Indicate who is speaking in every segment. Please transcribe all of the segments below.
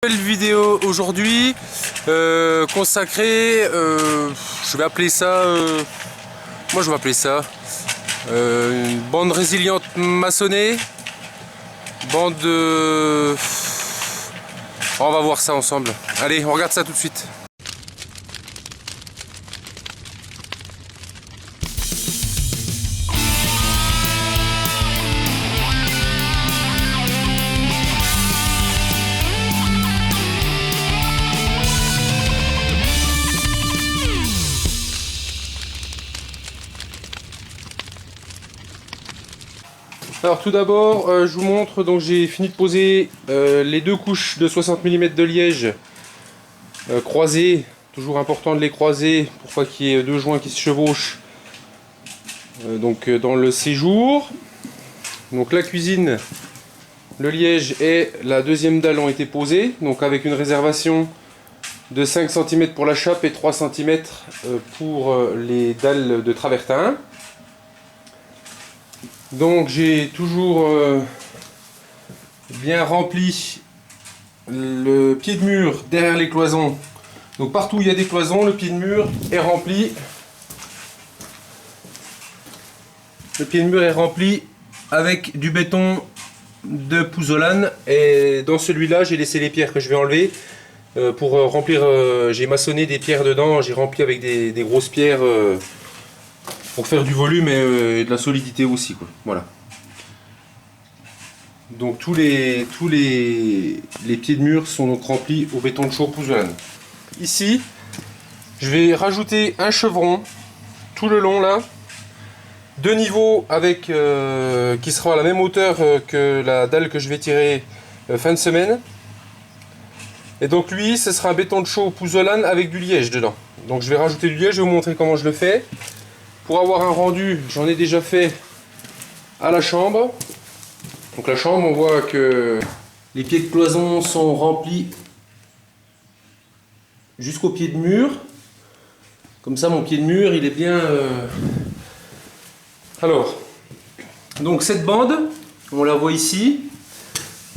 Speaker 1: Nouvelle vidéo aujourd'hui consacrée, je vais appeler ça, moi je vais appeler ça une bande résiliente maçonnée, bande de... On va voir ça ensemble. Allez, on regarde ça tout de suite. Alors tout d'abord, je vous montre, donc j'ai fini de poser les deux couches de 60 mm de liège croisées. Toujours important de les croiser pour pas qu'il y ait deux joints qui se chevauchent. Donc dans le séjour, donc la cuisine, le liège et la deuxième dalle ont été posés, donc avec une réservation de 5 cm pour la chape et 3 cm pour les dalles de travertin. Donc j'ai toujours bien rempli le pied de mur derrière les cloisons. Donc partout où il y a des cloisons, le pied de mur est rempli. Le pied de mur est rempli avec du béton de pouzzolane. Et dans celui-là, j'ai laissé les pierres que je vais enlever pour remplir. J'ai maçonné des pierres dedans. J'ai rempli avec des grosses pierres. Pour faire du volume et de la solidité aussi, quoi. Voilà. Donc tous les pieds de mur sont donc remplis au béton de chaux pouzzolane. Ici, je vais rajouter un chevron tout le long là, deux niveaux avec qui sera à la même hauteur que la dalle que je vais tirer fin de semaine. Et donc lui, ce sera un béton de chaux pouzzolane avec du liège dedans. Donc je vais rajouter du liège, je vais vous montrer comment je le fais. Pour avoir un rendu, j'en ai déjà fait à la chambre. Donc la chambre, on voit que les pieds de cloison sont remplis jusqu'au pied de mur. Comme ça, mon pied de mur, il est bien... Alors, donc cette bande, on la voit ici.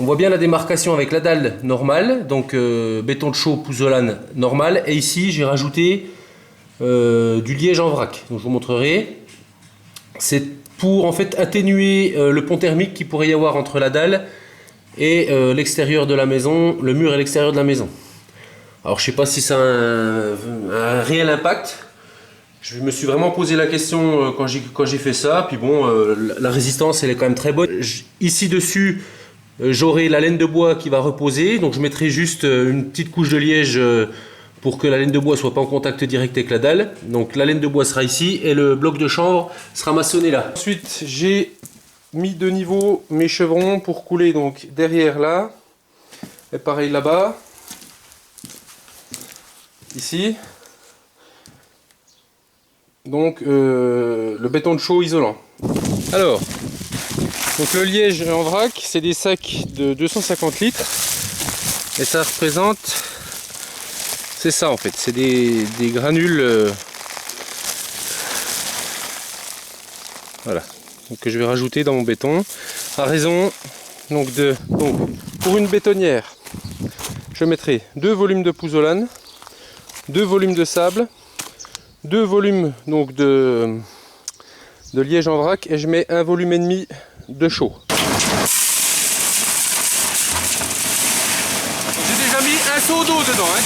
Speaker 1: On voit bien la démarcation avec la dalle normale, donc béton de chaux pouzzolane normal. Et ici, j'ai rajouté... du liège en vrac, donc je vous montrerai. C'est pour en fait atténuer le pont thermique qu'il pourrait y avoir entre la dalle et l'extérieur de la maison, le mur et l'extérieur de la maison. Alors je sais pas si ça a un réel impact. Je me suis vraiment posé la question quand j'ai fait ça. Puis bon, la résistance elle est quand même très bonne. Ici dessus, j'aurai la laine de bois qui va reposer, donc je mettrai juste une petite couche de liège pour que la laine de bois soit pas en contact direct avec la dalle. Donc la laine de bois sera ici et le bloc de chanvre sera maçonné là. Ensuite j'ai mis de niveau mes chevrons pour couler donc derrière là. Et pareil là-bas. Ici. Donc le béton de chaux isolant. Alors, donc le liège en vrac, c'est des sacs de 250 litres. Et ça représente... C'est ça en fait, c'est des granules voilà, donc, que je vais rajouter dans mon béton à raison donc pour une bétonnière je mettrai 2 volumes de pouzzolane, 2 volumes de sable, 2 volumes donc de liège en vrac et je mets 1,5 volume de chaux. J'ai déjà mis un seau d'eau dedans hein.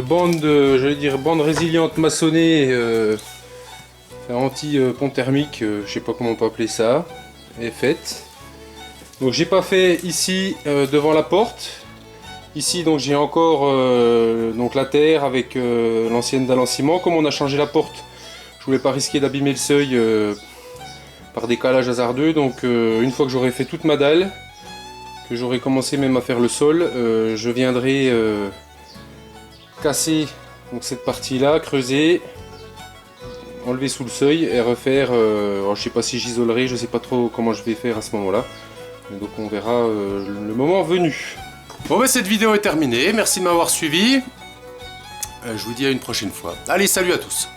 Speaker 1: bande, j'allais dire bande résiliente maçonnée, anti-pont thermique, je sais pas comment on peut appeler ça, est faite. Donc j'ai pas fait ici devant la porte. Ici donc j'ai encore donc la terre avec l'ancienne dalle en ciment. Comme on a changé la porte, je voulais pas risquer d'abîmer le seuil par décalage hasardeux. Donc une fois que j'aurai fait toute ma dalle, que j'aurai commencé même à faire le sol, je viendrai casser donc cette partie là, creuser, enlever sous le seuil et refaire. Alors je sais pas si j'isolerai, je sais pas trop comment je vais faire à ce moment là. Donc on verra le moment venu. Bon cette vidéo est terminée, merci de m'avoir suivi. Je vous dis à une prochaine fois. Allez, salut à tous.